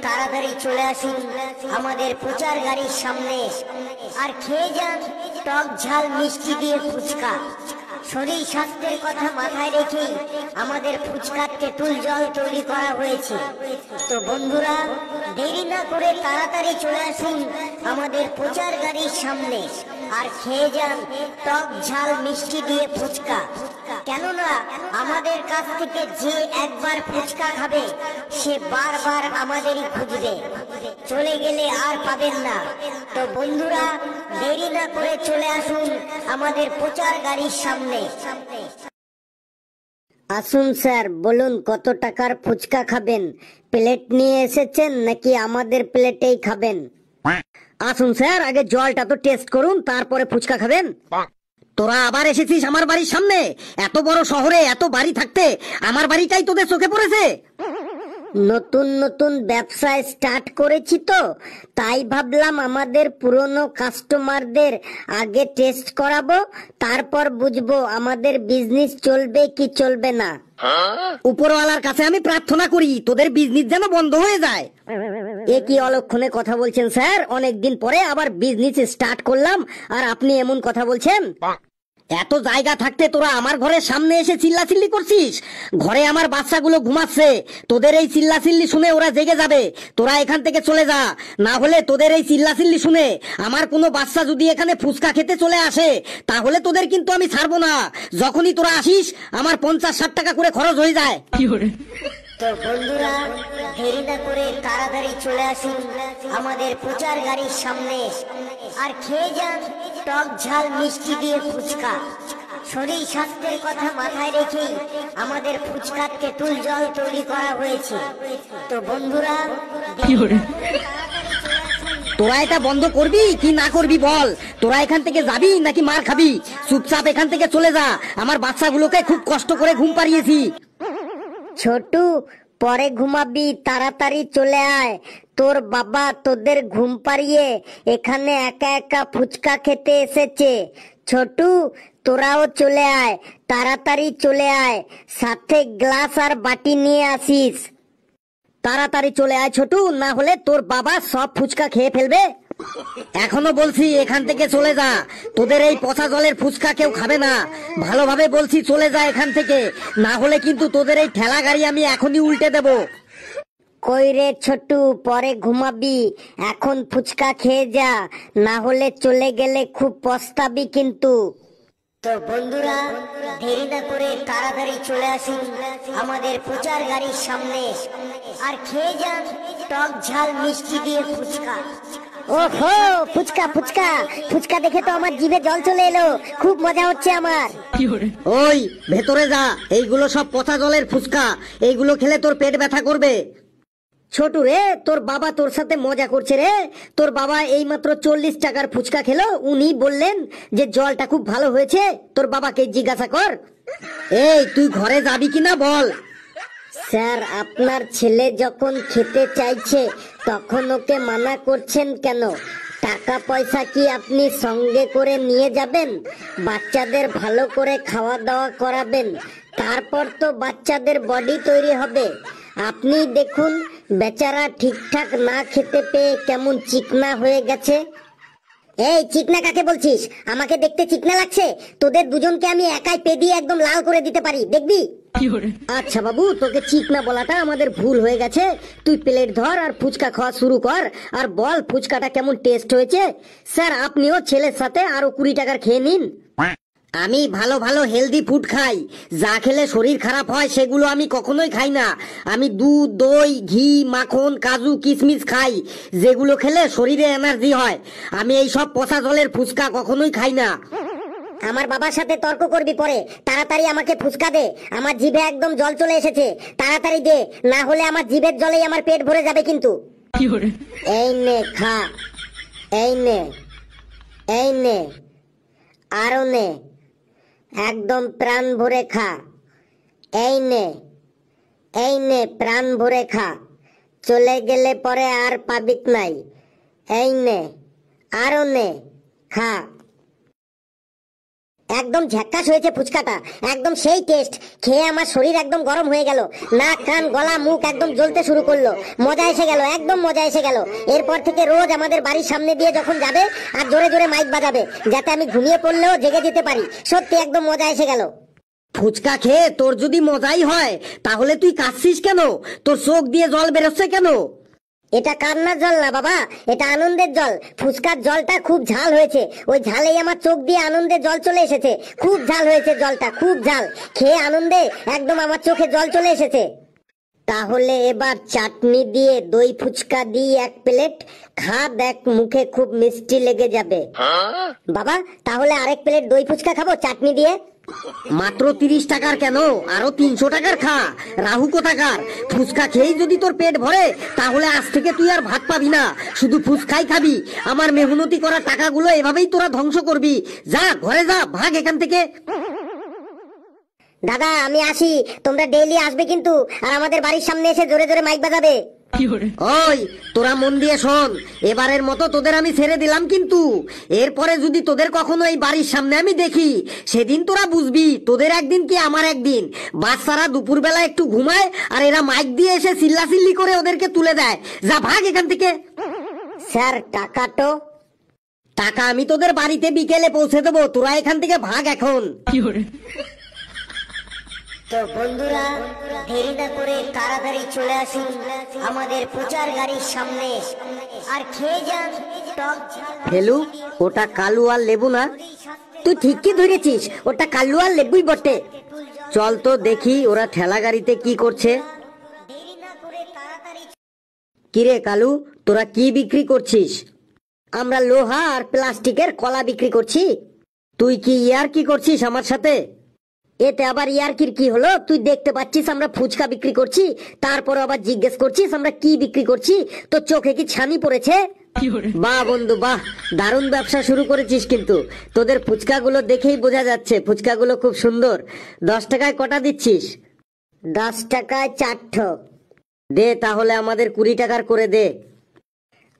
তাড়াতাড়ি চলে আসুন আমাদের প্রচার গাড়ির সামনে আর খেয়ে যান টক ঝাল মিষ্টি দিয়ে ফুচকা। শরীর স্বাস্থ্যের কথা মাথায় রেখে আমাদের ফুচকার তেঁতুল জল তৈরি করা হয়েছে। তো বন্ধুরা, দেরি না করে তাড়াতাড়ি চলে আসুন আমাদের প্রচার গাড়ির সামনে আর খেয়ে যান টক ঝাল মিষ্টি দিয়ে ফুচকা। কেননা আমাদের কাছ থেকে যে একবার ফুচকা খাবে সে বারবার আমাদেরই খুঁজবে, চলে গেলে আর পাবেন না। তো বন্ধুরা, দেরি না করে চলে আসুন আমাদের প্রচার গাড়ির সামনে। আসুন স্যার, বলুন কত টাকার ফুচকা খাবেন? প্লেট নিয়ে এসেছেন নাকি আমাদের প্লেটেই খাবেন? আসুন স্যার, আগে জলটা তো টেস্ট করুন, তারপরে ফুচকা খাবেন। তোরা আবার এসেছিস আমার বাড়ির সামনে? এত বড় শহরে এত বাড়ি থাকতে আমার বাড়িটাই তোদের চোখে পড়েছে? নতুন নতুন ব্যবসা স্টার্ট করেছি তো, তাই ভাবলাম আমাদের পুরনো কাস্টমারদের আগে টেস্ট করাবো, তারপর বুঝবো আমাদের বিজনেস চলবে কি চলবে না। উপরওয়ালার কাছে আমি প্রার্থনা করি তোদের বিজনেস যেন বন্ধ হয়ে যায়। এ কি অলক্ষণে কথা বলছেন স্যার? অনেকদিন পরে আবার বিজনেস স্টার্ট করলাম আর আপনি এমন কথা বলছেন? এত জায়গা থাকতে তোরা আমার ঘরের সামনে এসে চিল্লাচিল্লি করছিস। ঘরে আমার বাচ্চাগুলো ঘুমাচ্ছে, তোদের এই চিল্লাচিল্লি শুনে ওরা জেগে যাবে। তোরা এখান থেকে চলে যা, না হলে তোদের এই চিল্লাচিল্লি শুনে আমার কোনো বাচ্চা যদি এখানে ফুচকা খেতে চলে আসে তাহলে তোদের কিন্তু আমি ছাড়বো না। যখনই তোরা আসিস আমার 50-60 টাকা করে খরচ হয়ে যায়। তো বন্ধুরা, দেরি না করে তাড়াতাড়ি চলে আসুন আমাদের প্রচার গাড়ির সামনে আর খেয়ে যান টক ঝাল মিষ্টি দিয়ে ফুচকা। শরীর স্বাস্থ্যের কথা মাথায় রেখে আমাদের ফুচকার তেঁতুল জল তৈরি করা হয়েছে। তো বন্ধুরা, তোরা এটা বন্ধ করবি কি না করবি বল? তোরা এখান থেকে যাবি নাকি মার খাবি? চুপচাপ এখান থেকে চলে যা, আমার বাচ্চাগুলোকে খুব কষ্ট করে ঘুম পাড়িয়েছি। ছোটু, পরে ঘুমাবি, তাড়াতাড়ি চলে আয়। তোর বাবা তোদের ঘুম পাড়িয়ে এখানে একা একা ফুচকা খেতে এসেছে। ছোটু, তোরাও চলে আয়, তাড়াতাড়ি চলে আয়, সাথে গ্লাস আর বাটি নিয়ে আসিস। তাড়াতাড়ি চলে আয় ছোটু, না হলে তোর বাবা সব ফুচকা খেয়ে ফেলবে। এখনো বলছি এখান থেকে চলে যা, তোদের এই পচা জলের ফুচকা কেউ খাবে না। ভালোভাবে বলছি চলে যা এখান থেকে, না হলে কিন্তু তোদের এই ঠেলা গাড়ি আমি এখনই উল্টে দেব। কই রে ছোটু, পরে ঘুমাবি, এখন ফুচকা খেয়ে যা, না হলে চলে গেলে খুব পস্তাবি কিন্তু। তো বন্ধুরা, দেরি না করে তাড়াতাড়ি চলে আসুন আমাদের প্রচার গাড়ির সামনে আর খেয়ে যান টক ঝাল মিষ্টি দিয়ে ফুচকা। ওহো, ফুচকা ফুচকা ফুচকা দেখে তো আমার জিভে জল চলে এলো, খুব মজা হচ্ছে আমার। ওই ভেতরে যা, এইগুলো সব পচা জলের ফুচকা, এইগুলো খেলে তোর পেট ব্যথা করবে। ছোটু রে, তোর বাবা তোর সাথে মজা করছে রে। তোর বাবা এই মাত্র 40 টাকার ফুচকা খেলো, উনি বললেন যে জলটা খুব ভালো হয়েছে। তোর বাবাকে জিজ্ঞাসা কর। এই তুই ঘরে যাবি কিনা বল? স্যার, আপনার ছেলে যখন খেতে চাইছে তখন ওকে মানা করছেন কেন? টাকা পয়সা কি আপনি সঙ্গে করে নিয়ে যাবেন? বাচ্চাদের ভালো করে খাওয়া দাওয়া করাবেন, তারপর তো বাচ্চাদের বডি তৈরি হবে। আপনি দেখুন, বেচারা ঠিকঠাক না খেতে পেয়ে কেমন চিকনা হয়ে গেছে। এই চিকনা কাকে বলছিস? আমাকে দেখতে চিকনা লাগছে? তোদের দুজনকে আমি একাই পে দিয়ে একদম লাল করে দিতে পারি, দেখবি? আচ্ছা বাবু, তোকে চিকনা বলাটা আমাদের ভুল হয়ে গেছে। তুই প্লেট ধর আর ফুচকা খাওয়া শুরু কর, আর বল ফুচকাটা কেমন টেস্ট হয়েছে। স্যার, আপনিও ছেলের সাথে আরো 20 টাকার খেয়ে নিন। আমি ভালো ভালো হেলদি ফুড খাই, যা খেলে শরীর খারাপ হয় সেগুলো আমি কখনোই খাই না। আমি দুধ, দই, ঘি, মাখন, কাজু, কিশমিশ খাই, যেগুলো খেলে শরীরে এনার্জি হয়। আমি এই সব পচা জলের ফুচকা কখনোই খাই না। আমার বাবার সাথে তর্ক করবি পরে। তাড়াতাড়ি আমাকে ফুচকা দে, আমার জিভে একদম জল চলে এসেছে। তাড়াতাড়ি দে, না হলে আমার জিভের জলেই আমার পেট ভরে যাবে কিন্তু। এই নে খা, এই নে, এই নে, আরো নে, একদম প্রাণ ভরে খা। এই নে, এই নে, প্রাণ ভরে খা, চলে গেলে পরে আর পাবিক নাই। এই নে, আরো নে, খা। একদম ঝাক্কাস হয়েছে ফুচকাটা, একদম সেই টেস্ট। খেয়ে আমার শরীর একদম গরম হয়ে গেল, নাক কান গলা মুখ একদম জ্বলতে শুরু করলো। মজা এসে গেল, একদম মজা এসে গেল। এরপর থেকে রোজ আমাদের বাড়ির সামনে দিয়ে যখন যাবে আর জোরে জোরে মাইক বাজাবে, যাতে আমি ঘুমিয়ে পড়লেও জেগে যেতে পারি। সত্যি একদম মজা এসে গেল। ফুচকা খেয়ে তোর যদি মজাই হয় তাহলে তুই কাঁদছিস কেন? তোর চোখ দিয়ে জল বেরোচ্ছে কেন? এটা কান্নার জল না বাবা, এটা আনন্দের জল। ফুচকার জলটা খুব ঝাল হয়েছে, ওই ঝালেই আমার চোখ দিয়ে আনন্দের জল চলে এসেছে। খুব ঝাল হয়েছে জলটা, খুব ঝাল। খেয়ে আনন্দে একদম আমার চোখে জল চলে এসেছে। তাহলে এবার চাটনি দিয়ে দই ফুচকা দিয়ে 1 প্লেট খা, দেখ মুখে খুব মিষ্টি লেগে যাবে। বাবা তাহলে আরেক প্লেট দই ফুচকা খাবো চাটনি দিয়ে। মাত্র 30 টাকার কেন, আরো 300 টাকার খা। রাহু কোথাকার, ফুচকা খেয়েই যদি তোর পেট ভরে তাহলে আজ থেকে তুই আর ভাত পাবি না, শুধু ফুচকাই খাবি। আমার মেহনতি করা টাকাগুলো এভাবেই তোরা ধ্বংস করবি। যা ঘরে যা, ভাগ এখান থেকে। দাদা আমি আসি, তোমরা ডেইলি আসবে কিন্তু, আর আমাদের বাড়ির সামনে এসে জোরে জোরে মাইক বাজাবে। ওই তোরা মন দিয়ে শোন, এবারের মতো তোদের আমি ছেড়ে দিলাম, কিন্তু এরপরে যদি তোদের কখনো এই বাড়ির সামনে আমি দেখি, সেদিন তোরা বুঝবি তোদের একদিন কি আমার একদিন। বাচ্চারা দুপুরবেলা একটু ঘুমায় আর এরা মাইক দিয়ে এসে চিল্লাচিল্লি করে ওদেরকে তুলে দেয়। যা ভাগ এখান থেকে। স্যার টাকা তো? টাকা আমি তোদের বাড়িতে বিকেলে পৌঁছে দেবো, তোরা এখান থেকে ভাগ এখন। তো বন্ধুরা, দেরি না করে তাড়াতাড়ি চলে আসুন আমাদের প্রচার গাড়ির সামনে আর খেয়ে যান টক ঝাল। ফেলু, ওটা কালু আর লেবু না? তুই ঠিকই ধরেছিস, ওটা কালু আর লেবুই বটে। চল তো দেখি ওরা ঠেলা গাড়িতে কি করছে। দেরি না করে তাড়াতাড়ি। কিরে কালু, তোরা কি বিক্রি করছিস? আমরা লোহা আর প্লাস্টিকের কলা বিক্রি করছি। তুই কি ইয়ার কি করছিস আমার সাথে? এতে আবার ইয়ারকির কি হলো? তুই দেখতে পাচ্ছিস আমরা ফুচকা বিক্রি করছি, তারপর আবার জিজ্ঞেস করছিস আমরা কি বিক্রি করছি। তো চোখে কি ছানি পড়েছে? বাহ বন্ধু বাহ, দারুণ ব্যবসা শুরু করেছিস কিন্তু। তোদের ফুচকাগুলো দেখেই বোঝা যাচ্ছে ফুচকাগুলো খুব সুন্দর। 10 টাকায় কটা দিচ্ছিস? 10 টাকায় 4ঠো। দে তাহলে আমাদের 20 টাকার করে দে।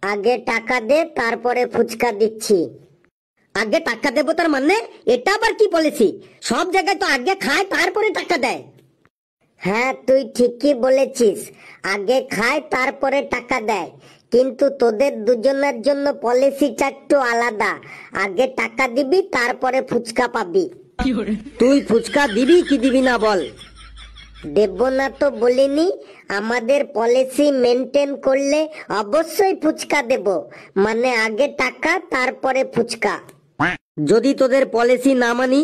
আগে টাকা দে, তারপরে ফুচকা দিচ্ছি। আগে টাকা দেবো তার মানে? এটা আবার কি পলিসি? সব জায়গায় তো আগে খায় তারপরে টাকা দেয়। হ্যাঁ তুই ঠিকই বলেছিস, আগে খায় তারপরে টাকা দেয়, কিন্তু তোদের দুজনের জন্য পলিসিটা একটু আলাদা। আগে টাকা দিবি, তারপরে ফুচকা পাবি। তুই ফুচকা দিবি কি দিবি না বল? দেব না তো বলিনি, আমাদের পলিসি মেনটেন করলে অবশ্যই ফুচকা দেব। মানে আগে টাকা তারপরে ফুচকা। যদি তোদের পলিসি না মানি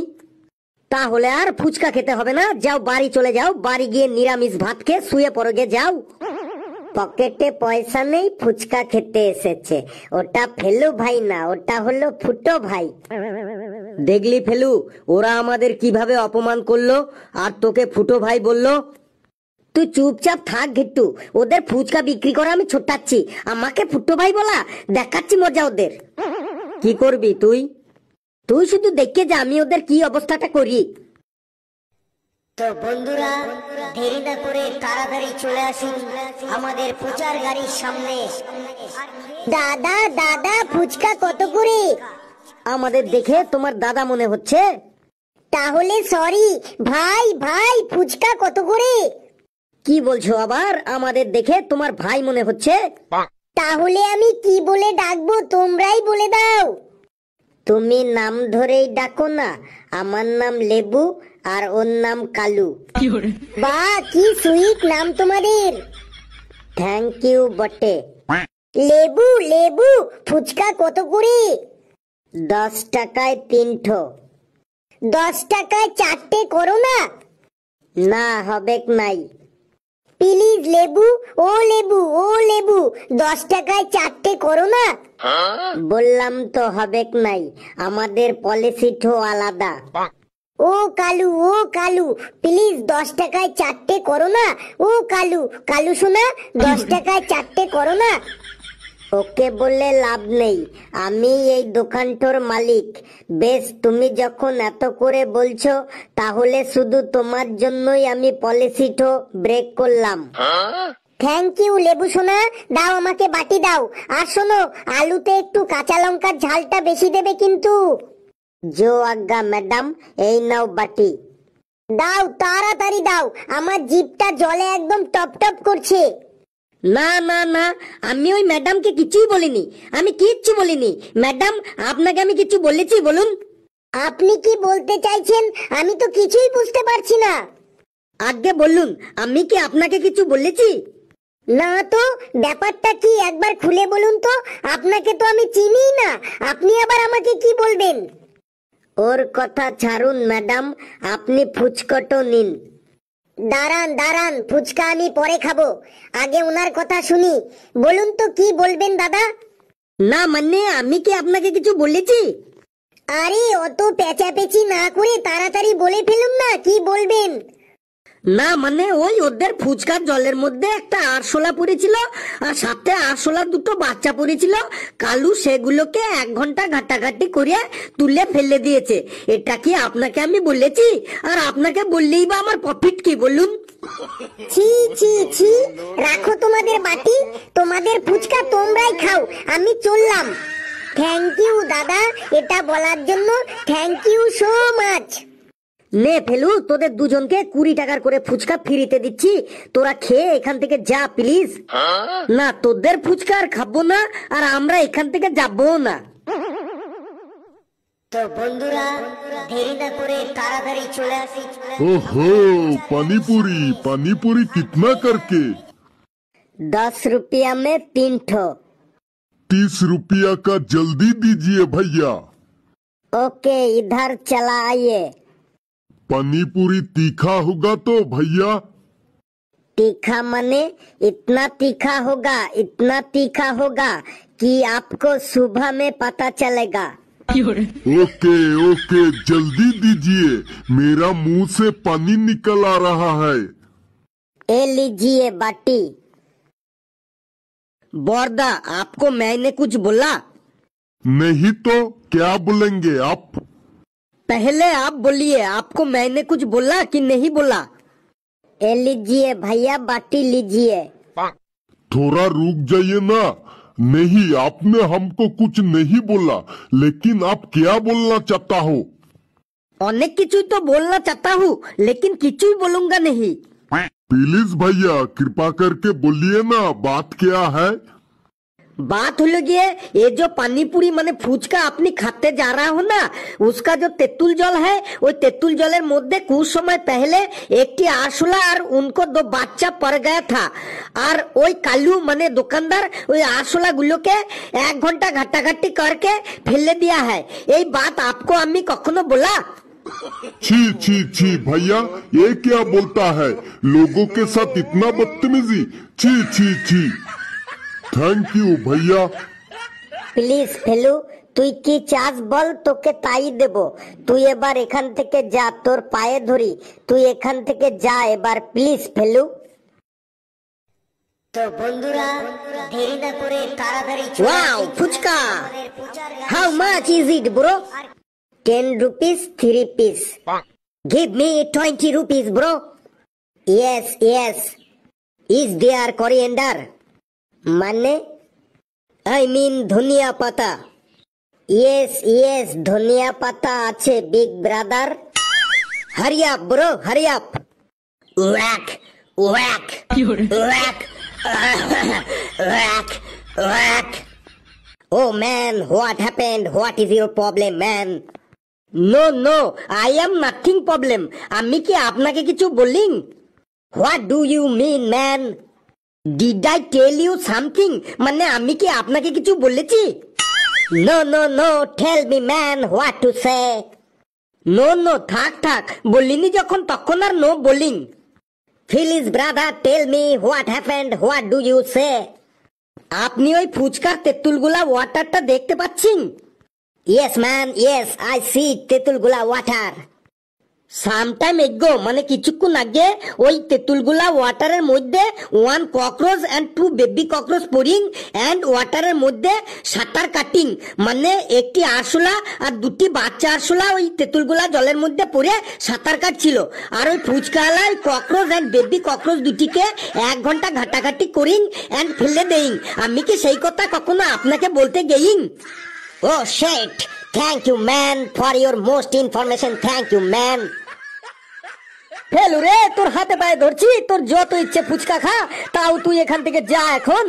তাহলে আর ফুচকা খেতে হবে না। যাও বাড়ি চলে যাও, বাড়ি গিয়ে নিরামিষ ভাত খেয়ে শুয়ে পড়ো গে, যাও। পকেটে পয়সা নেই, ফুচকা খেতে এসেছে। ওটা ফেলু ভাই না, ওটা হলো ফুটো ভাই। দেখলি ফেলু, ওরা আমাদের কিভাবে অপমান করলো আর তোকে ফুটো ভাই বললো। তুই চুপচাপ থাক ঘিট্টু, ওদের ফুচকা বিক্রি করা আমি ছোটাচ্ছি, আমাকে ফুটো ভাই বলা? দেখাচ্ছি মজা ওদের। কি করবি তুই? তুই শুধু দেখে যা আমি ওদের কি অবস্থাটা করি। তো বন্ধুরা, দেরি না করে তাড়াতাড়ি চলে আসুন আমাদের প্রচার গাড়ির সামনে। দাদা দাদা ফুচকা কত করে? আমাদের দেখে তোমার দাদা মনে হচ্ছে? তাহলে সরি ভাই, ভাই ফুচকা কত করে? কি বলছো আবার? আমাদের দেখে তোমার ভাই মনে হচ্ছে? তাহলে আমি কি বলে ডাকবো, তোমরাই বলে দাও। তুমি নাম ধরেই ডাকো না, আমার নাম লেবু আর ওর নাম কালু। বাহ কি সুইট নাম তোমাদের। থ্যাংক ইউ বটে। লেবু লেবু ফুচকা কত করে? 10 টাকায় 3ঠো। 10 টাকায় 4টে করো না? না হবেক নাই। প্লিজ লেবু, ও লেবু, ও লেবু 10 টাকায় 4টে করো না। বললাম তো হবেক নাই, আমাদের পলিসিটো আলাদা। ও কালু, ও কালু প্লিজ 10 টাকায় 4টে করো না। ও কালু, কালু শোনা 10 টাকায় 4টে করো না। ওকে বললে লাভ নেই, আমি এই দোকানটার মালিক। বেশ, তুমি যখন এত করে বলছো তাহলে শুধু তোমার জন্যই আমি পলিসিটো ব্রেক করলাম। থ্যাংক ইউ লেবু সোনা, দাও আমাকে বাটি দাও। আর শোনো, আলুতে একটু কাঁচা লঙ্কার ঝালটা বেশি দেবে কিন্তু। জো আজ্ঞা ম্যাডাম, এই নাও বাটি। দাও, তাড়াতাড়ি দাও, আমার জিভটা জলে একদম টপ টপ করছে। না না না, আমি ওই ম্যাডামকে কিছুই বলিনি, আমি কিচ্ছু বলিনি। ম্যাডাম, আপনাকে আমি কিছু বলেছি বলুন? আপনি কি বলতে চাইছেন আমি তো কিছুই বুঝতে পারছি না। আগে বলুন, আমি কি আপনাকে কিছু বলেছি? না তো, ব্যাপারটা কি একবার খুলে বলুন তো, আপনাকে তো আমি চিনিই না, আপনি আবার আমাকে কি বলবেন? ওর কথা ছাড়ুন ম্যাডাম, আপনি ফুচকাটো নিন। দাঁড়ান দাঁড়ান, ফুচকা আমি পরে খাবো, আগে ওনার কথা শুনি। বলুন তো কি বলবেন দাদা? না মানে আমি কি আপনাকে কিছু বলেছি? আরে অত পেঁচাপেচি না করে তাড়াতাড়ি বলে ফেলুন না কি বলবেন। না মানে ওই ওদের ফুচকার জলের মধ্যে একটা আরশোলা পড়েছিল, আর সাথে আরশোলা দুটো বাচ্চা পড়েছিল। কালু সেগুলোকে 1 ঘন্টা ঘাটাঘাটি করে তুলে ফেলে দিয়েছে। এটা কি আপনাকে আমি বলেছি? আর আপনাকে বললেই বা আমার প্রফিট কি বলুন? ছি ছি ছি, রাখো তোমাদের বাটি, তোমাদের ফুচকা তোমরাই খাও, আমি চললাম। থ্যাংক ইউ দাদা, এটা বলার জন্য থ্যাংক ইউ সো মাচ। নে ফেলু, তোদের দুজনকে 20 টাকার করে ফুচকা ফ্রিতে দিচ্ছি, তোরা খেয়ে এখান থেকে যা প্লিজ। না, তোদের ফুচকা আর খাবো না, আর আমরা এখান থেকে যাবো না। তো বন্ধুরা, দেরি না করে তাড়াতাড়ি চলে আসি। ओहो, पानी पूरी कितना करके? 10 रुपया में 3 ठो। 30 रुपया का जल्दी दीजिए भैया। ओके, इधर चला आइए। पानी पूरी तीखा होगा तो भैया? तीखा मने इतना तीखा होगा, इतना तीखा होगा कि आपको सुबह में पता चलेगा। ओके ओके, जल्दी दीजिए, मेरा मुंह से पानी निकल आ रहा है। ए लीजिए बाटी। बोरदा, आपको मैंने कुछ बोला? नहीं तो क्या बोलेंगे आप? पहले आप बोलिए, आपको मैंने कुछ बोला कि नहीं बोला? ए लीजिए भैया, बाटी लीजिए। थोड़ा रुक जाइए ना। नहीं, आपने हमको कुछ नहीं बोला, लेकिन आप क्या बोलना चाहता हो? अनेक किचुई तो बोलना चाहता हूँ, लेकिन किचुई बोलूंगा नहीं। प्लीज भैया, कृपा करके बोलिए ना, बात क्या है? बात হলো গিয়ে, ये जो पानीपुरी মানে ফুচকা আপনি খাতে जा रहा हो ना, उसका जो तेतुल जल है, वो तेतुल जलेर মধ্যে कुछ समय पहले একটি আরশোলা আর उनको 2 বাচ্চা পড় गया था। আর ওই কালু মানে দোকানদার ওই আরশোলা গুলোকে 1 ঘন্টা ঘাটাঘাটি करके ফেলে दिया है। এই बात आपको আমি কখনো বলা? छी छी छी भैया, ये क्या बोलता है? लोगों के साथ इतना बदतमीजी, छी छी छी। थैंक यू भैया। প্লিজ ফেলু, তুই কি চাস বল, তোকে তাই দেব। তুই এবার এখান থেকে যা, তোর পায়ে ধরি, তুই এখান থেকে যা এবার প্লিজ ফেলু। তো বন্ধুরা, দেরি না করে তাড়াতাড়ি wow, fuchka! How much is it bro? 10 rupees 3 piece. Give me 20 rupees bro. Yes, yes. Is there coriander? মানে I mean ধনিয়া পাতা। Yes, yes, ধনিয়া পাতা আছে big brother. Hurry up bro, hurry up. Whack, whack, whack, whack, whack. Oh man, what happened? What is your problem man? No, no, I am nothing problem. আমি কি আপনাকে কিছু বললি? What do you mean man? Did I tell you something? মানে আমি কি আপনাকে কিছু বলেছি? No, no, no, tell me man what to say. No, no, থাক থাক, বলিনি যখন তখন আর no bowling. Please brother, tell me what happened, what do you say? আপনি ওই ফুচকার তেঁতুলগুলা ওয়াটারটা দেখতে পাচ্ছেন? Yes man, yes, I see তেঁতুলগুলা ওয়াটার। সামটাইম এগো মানে কিছুক্ষণ আগে ওই তেঁতুলগুলা ওয়াটারের মধ্যে 1 cockroach and 2 baby cockroach pouring and ওয়াটারের মধ্যে সাঁতার কাটিং, মানে একটি আরশোলা আর 2টি বাচ্চা আরশোলা ওই তেঁতুলগুলা জলের মধ্যে পড়ে সাঁতার কাটছিল। আর ওই ফুচকাওয়ালা ককরোচ এন্ড বেবি ককরোচ দুটিকে 1 ঘন্টা ঘাটাঘাটি করিং এন্ড ফেলে দেইং। আমি কি সেই কথা কখনো আপনাকে বলতে গেইং? ও শেট, thank you man for your most information, thank you man. Felu রে, তোর হাতে পায়ে ধরছি, তোর যত ইচ্ছে ফুচকা খা, তাও তুই এখান থেকে যা এখন।